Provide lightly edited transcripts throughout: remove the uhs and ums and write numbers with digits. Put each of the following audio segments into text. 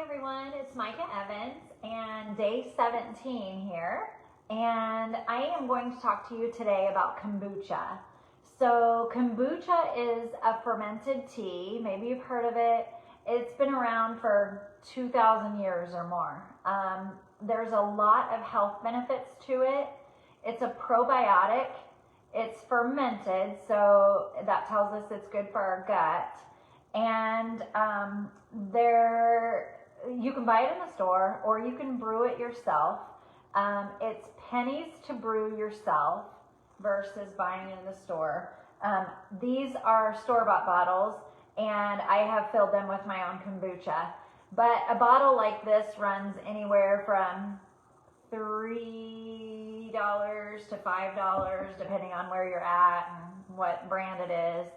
everyone, it's Micca Evens and day 17 here, and I am going to talk to you today about kombucha. So kombucha is a fermented tea. Maybe you've heard of it. It's been around for 2,000 years or more. There's a lot of health benefits to it. It's a probiotic. It's fermented, so that tells us it's good for our gut. And you can buy it in the store or you can brew it yourself. It's pennies to brew yourself versus buying it in the store. These are store-bought bottles, and I have filled them with my own kombucha. But a bottle like this runs anywhere from $3 to $5, depending on where you're at and what brand it is.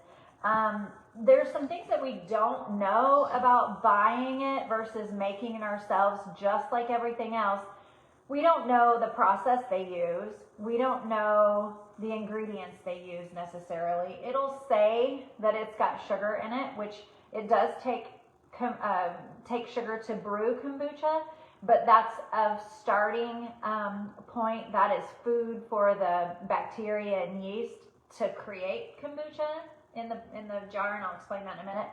There's some things that we don't know about buying it versus making it ourselves, just like everything else. We don't know the process they use. We don't know the ingredients they use necessarily. It'll say that it's got sugar in it, which it does take sugar to brew kombucha, but that's a starting point. That is food for the bacteria and yeast to create kombucha in the jar, and I'll explain that in a minute.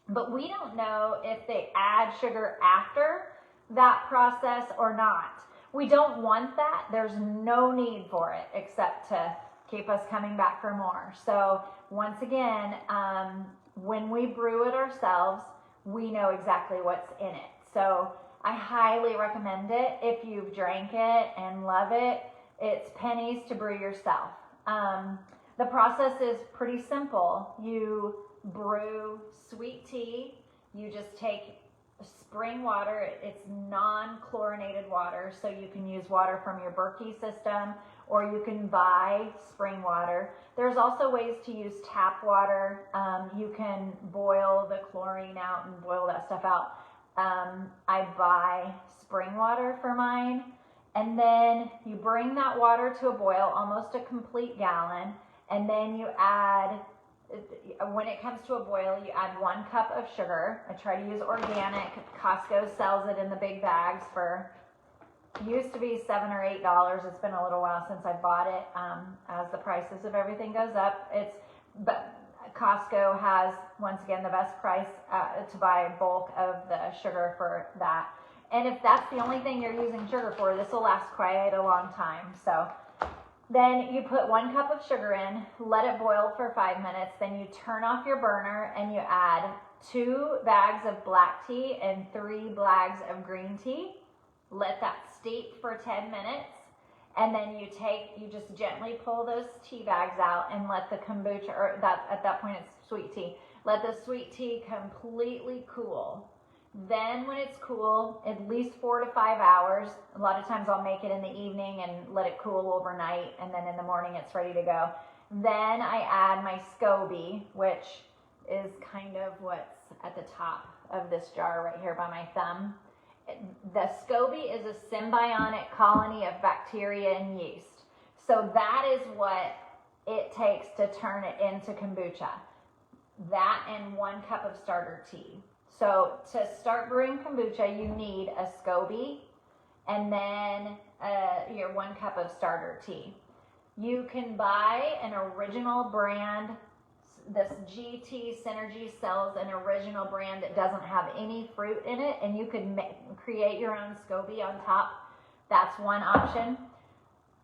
But we don't know if they add sugar after that process or not. We don't want that. There's no need for it except to keep us coming back for more. So once again, when we brew it ourselves, we know exactly what's in it. So I highly recommend it. If you've drank it and love it, it's pennies to brew yourself. The process is pretty simple. You brew sweet tea. You just take spring water. It's non-chlorinated water, so you can use water from your Berkey system, or you can buy spring water. There's also ways to use tap water. You can boil the chlorine out and boil that stuff out. I buy spring water for mine, and then you bring that water to a boil, almost a complete gallon. And then you add, when it comes to a boil, you add 1 cup of sugar. I try to use organic. Costco sells it in the big bags for, used to be $7 or $8. It's been a little while since I bought it, as the prices of everything goes up. But Costco has, once again, the best price to buy bulk of the sugar for that. And if that's the only thing you're using sugar for, this will last quite a long time. So then you put 1 cup of sugar in, let it boil for 5 minutes, then you turn off your burner and you add 2 bags of black tea and 3 bags of green tea. Let that steep for 10 minutes, and then you just gently pull those tea bags out and let the kombucha, or at that point it's sweet tea, let the sweet tea completely cool. Then when it's cool, at least 4 to 5 hours, a lot of times I'll make it in the evening and let it cool overnight, and then in the morning it's ready to go. Then I add my SCOBY, which is kind of what's at the top of this jar right here by my thumb. The SCOBY is a symbiotic colony of bacteria and yeast. So that is what it takes to turn it into kombucha. That and 1 cup of starter tea. So to start brewing kombucha, you need a SCOBY and then your 1 cup of starter tea. You can buy an original brand. This GT Synergy sells an original brand that doesn't have any fruit in it, and you can create your own SCOBY on top. That's one option.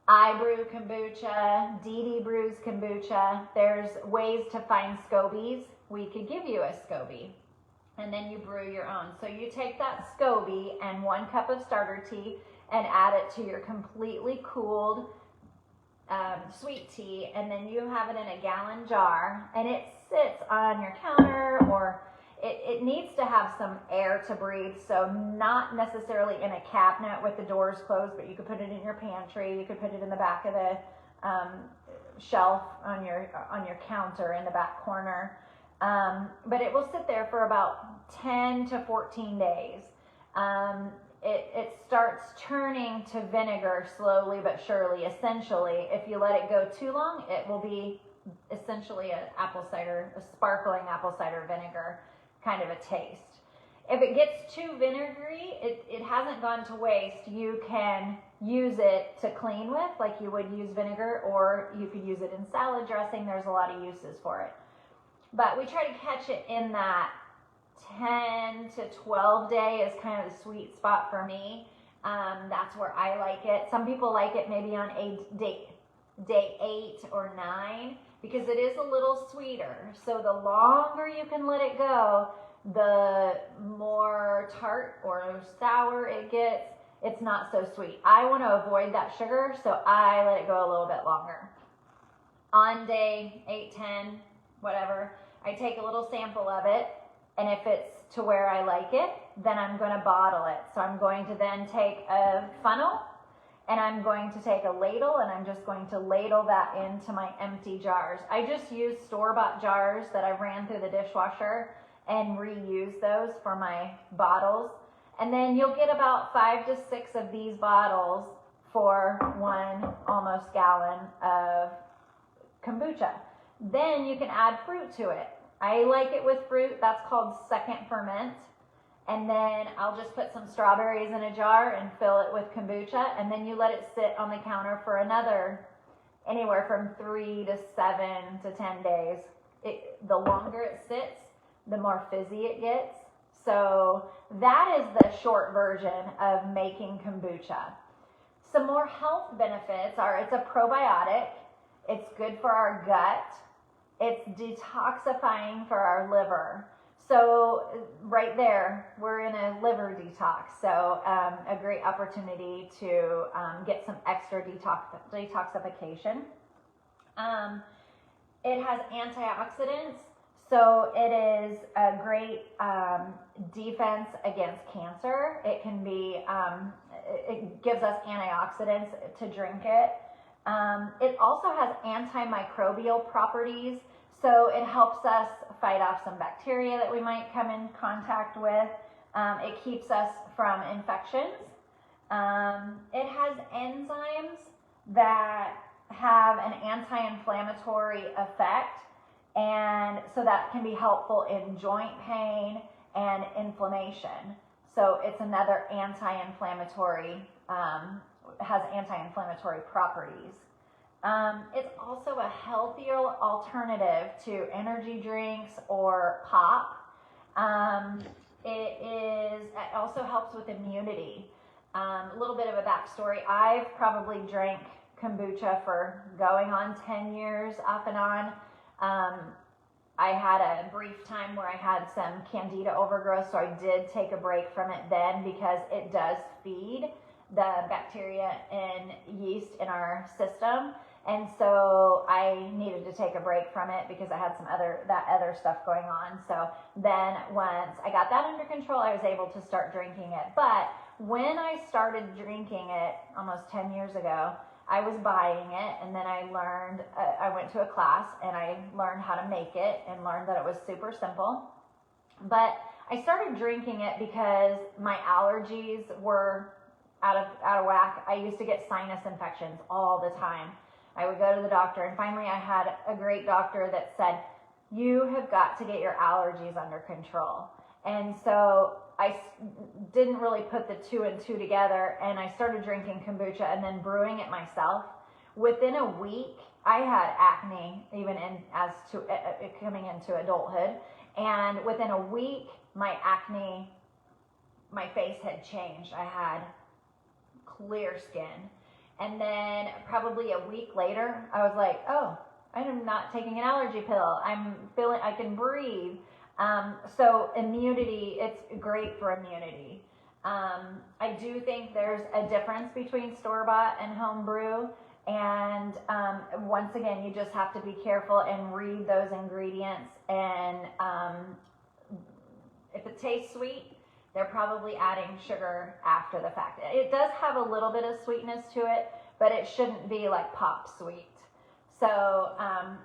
I brew kombucha. Dee Dee brews kombucha. There's ways to find SCOBYs. We could give you a SCOBY, and then you brew your own. So you take that SCOBY and 1 cup of starter tea and add it to your completely cooled sweet tea, and then you have it in a gallon jar, and it sits on your counter, or it needs to have some air to breathe, so not necessarily in a cabinet with the doors closed, but you could put it in your pantry, you could put it in the back of the shelf on your counter in the back corner. But it will sit there for about 10 to 14 days. It starts turning to vinegar slowly but surely. Essentially, if you let it go too long, it will be essentially a sparkling apple cider vinegar kind of a taste. If it gets too vinegary, it hasn't gone to waste. You can use it to clean with, like you would use vinegar, or you could use it in salad dressing. There's a lot of uses for it. But we try to catch it in that 10 to 12 day is kind of the sweet spot for me. That's where I like it. Some people like it maybe on day 8 or 9 because it is a little sweeter. So the longer you can let it go, the more tart or sour it gets. It's not so sweet. I want to avoid that sugar, so I let it go a little bit longer. On day 8, 10, whatever, I take a little sample of it, and if it's to where I like it, then I'm going to bottle it. So I'm going to then take a funnel, and I'm going to take a ladle, and I'm just going to ladle that into my empty jars. I just use store-bought jars that I ran through the dishwasher and reuse those for my bottles. And then you'll get about 5 to 6 of these bottles for 1 almost gallon of kombucha. Then you can add fruit to it. I like it with fruit. That's called second ferment. And then I'll just put some strawberries in a jar and fill it with kombucha. And then you let it sit on the counter for another anywhere from 3 to 7 to 10 days. The longer it sits, the more fizzy it gets. So that is the short version of making kombucha. Some more health benefits are it's a probiotic, it's good for our gut, it's detoxifying for our liver. So right there, we're in a liver detox. So a great opportunity to get some extra detoxification. It has antioxidants. So it is a great defense against cancer. It can be, it gives us antioxidants to drink it. It also has antimicrobial properties. So it helps us fight off some bacteria that we might come in contact with. It keeps us from infections. It has enzymes that have an anti-inflammatory effect. And so that can be helpful in joint pain and inflammation. So it's another anti-inflammatory, has anti-inflammatory properties. It's also a healthier alternative to energy drinks or pop. It also helps with immunity. A little bit of a backstory. I've probably drank kombucha for going on 10 years off and on. I had a brief time where I had some candida overgrowth, so I did take a break from it then because it does feed the bacteria and yeast in our system. And so I needed to take a break from it because I had some other stuff going on. So then once I got that under control, I was able to start drinking it. But when I started drinking it almost 10 years ago, I was buying it, and then I learned, I went to a class and I learned how to make it and learned that it was super simple. But I started drinking it because my allergies were out of whack. I used to get sinus infections all the time. I would go to the doctor, and finally I had a great doctor that said, you have got to get your allergies under control. And so I didn't really put the 2 and 2 together, and I started drinking kombucha and then brewing it myself. Within a week, I had acne, even as to coming into adulthood. And within a week, my acne, my face had changed. I had clear skin. And then probably a week later, I was like, oh, I'm not taking an allergy pill. I'm feeling, I can breathe. So immunity, it's great for immunity. I do think there's a difference between store-bought and home brew. And once again, you just have to be careful and read those ingredients. And if it tastes sweet, they're probably adding sugar after the fact. It does have a little bit of sweetness to it, but it shouldn't be like pop sweet. So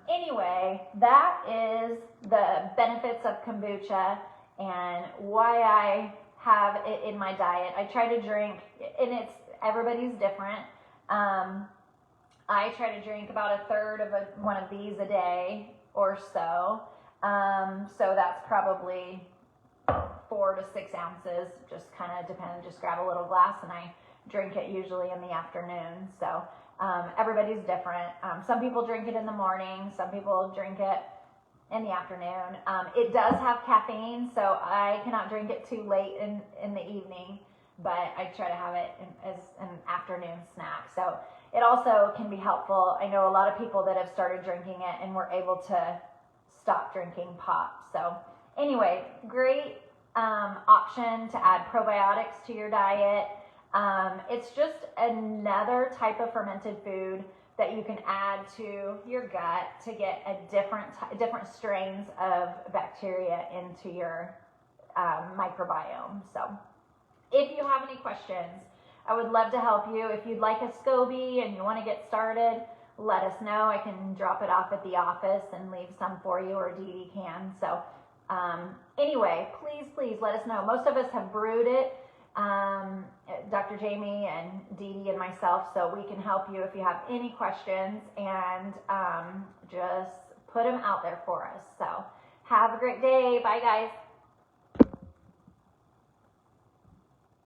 anyway, that is the benefits of kombucha and why I have it in my diet. I try to drink, and everybody's different. I try to drink about 1/3 of one of these a day or so. So that's probably 4 to 6 ounces, just kind of depends. Just grab a little glass, and I drink it usually in the afternoon. So everybody's different. Some people drink it in the morning. Some people drink it in the afternoon. It does have caffeine, so I cannot drink it too late in the evening, but I try to have it as an afternoon snack. So it also can be helpful. I know a lot of people that have started drinking it and were able to stop drinking pop. So anyway, great option to add probiotics to your diet. It's just another type of fermented food that you can add to your gut to get a different strains of bacteria into your microbiome. So if you have any questions, I would love to help you. If you'd like a SCOBY and you want to get started, let us know. I can drop it off at the office and leave some for you, or Dee Dee can. So anyway, please let us know. Most of us have brewed it, Dr. Jaime and Dee Dee and myself, so we can help you if you have any questions, and just put them out there for us. So have a great day. Bye, guys.